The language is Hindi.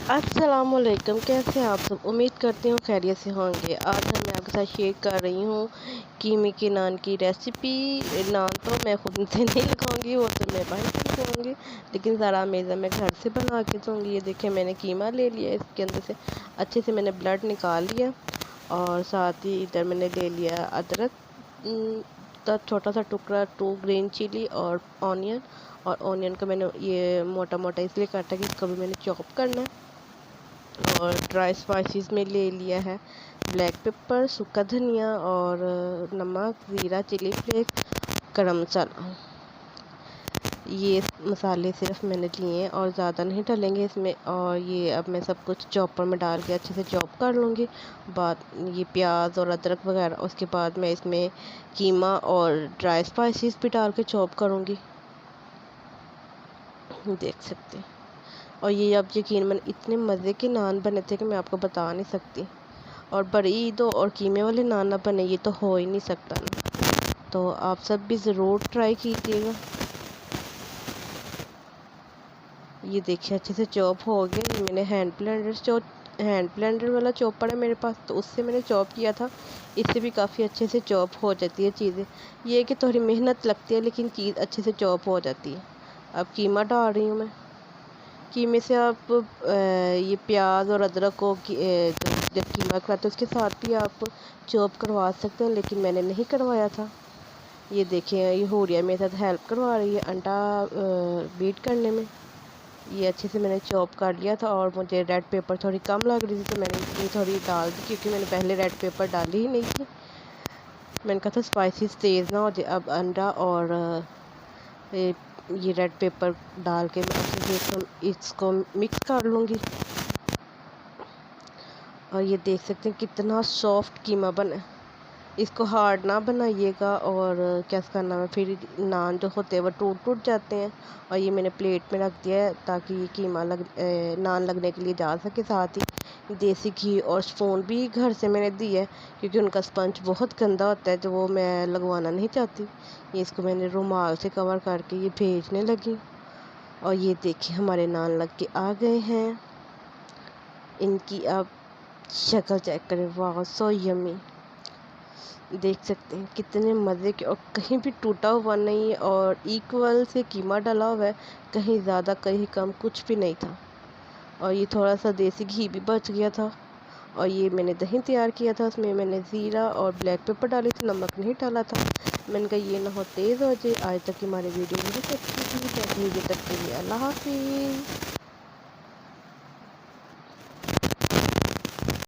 अस्सलामुअलैकुम, कैसे हैं आप सब। उम्मीद करती हूँ खैरियत से होंगे। आज मैं आपके साथ शेयर कर रही हूँ कीमे के नान की रेसिपी। नान तो मैं खुद से नहीं लगाऊंगी, वो तो मैं बाहर से लगाऊंगी, लेकिन ज़रा मेज़ा मैं घर से बना के दूँगी। ये देखें, मैंने कीमा ले लिया, इसके अंदर से अच्छे से मैंने ब्लड निकाल लिया और साथ ही इधर मैंने ले लिया अदरक का छोटा सा टुकड़ा, 2 ग्रीन चिली और ऑनियन। और ऑनियन को मैंने ये मोटा मोटा इसलिए काटा कि इसको भी मैंने चॉप करना है। और ड्राई स्पाइसेस में ले लिया है ब्लैक पेपर, सूखा धनिया और नमक, ज़ीरा, चिली फ्लेक्स, गरम मसाला। ये मसाले सिर्फ मैंने लिए हैं और ज़्यादा नहीं डालेंगे इसमें। और ये अब मैं सब कुछ चॉपर में डाल के अच्छे से चॉप कर लूँगी। बाद ये प्याज और अदरक वगैरह, उसके बाद मैं इसमें कीमा और ड्राई स्पाइसेस भी डाल के चॉप करूँगी, देख सकते हैं। और ये अब यकीन मन इतने मज़े के नान बने थे कि मैं आपको बता नहीं सकती। और बड़ी ईद हो और कीमे वाले नान ना बने, ये तो हो ही नहीं सकता ना। तो आप सब भी ज़रूर ट्राई कीजिएगा। ये देखिए अच्छे से चॉप हो गया। ये मैंने हैंड ब्लेंडर वाला चॉपर है मेरे पास, तो उससे मैंने चॉप किया था। इससे भी काफ़ी अच्छे से चॉप हो जाती है चीज़ें। ये है कि थोड़ी मेहनत लगती है, लेकिन चीज़ अच्छे से चॉप हो जाती है। अब कीमा डाल रही हूँ मैं। कीमे से आप ये प्याज और अदरक को जब कीमा कराते हैं उसके साथ भी आप चॉप करवा सकते हैं, लेकिन मैंने नहीं करवाया था। ये देखें, ये हुरिया मेरे साथ हेल्प करवा रही है अंडा बीट करने में। ये अच्छे से मैंने चॉप कर लिया था और मुझे रेड पेपर थोड़ी कम लग रही थी, तो मैंने ये थोड़ी डाल दी, क्योंकि मैंने पहले रेड पेपर डाली ही नहीं थी। मैंने कहा था स्पाइसेस तेज़ ना हो जाए। अब अंडा और ये रेड पेपर डाल के मैं अच्छे से इसको मिक्स कर लूँगी। और ये देख सकते हैं कितना सॉफ्ट कीमा बना। इसको हार्ड ना बनाइएगा, और क्या इसका नाम है, फिर नान जो होते हैं वो टूट टूट जाते हैं। और ये मैंने प्लेट में रख दिया है ताकि ये कीमा नान लगने के लिए जा सके। साथ ही देसी घी और स्पून भी घर से मैंने दी है, क्योंकि उनका स्पंज बहुत गंदा होता है, तो वो मैं लगवाना नहीं चाहती। ये इसको मैंने रुमाल से कवर करके ये भेजने लगी। और ये देखिए हमारे नान लग के आ गए हैं। इनकी आप शक्ल चेक करें, वाह सो यमी। देख सकते हैं कितने मज़े के, और कहीं भी टूटा हुआ नहीं है, और इक्वल से कीमा डाला हुआ है, कहीं ज़्यादा कहीं कम कुछ भी नहीं था। और ये थोड़ा सा देसी घी भी बच गया था। और ये मैंने दही तैयार किया था, उसमें मैंने ज़ीरा और ब्लैक पेपर डाली थी, नमक नहीं डाला था। मैंने कहा ये ना हो तेज़ हो जाए। आज तक हमारी वीडियो नहीं देखी थी, वीडियो तक के लिए अल्लाह हाफिज़।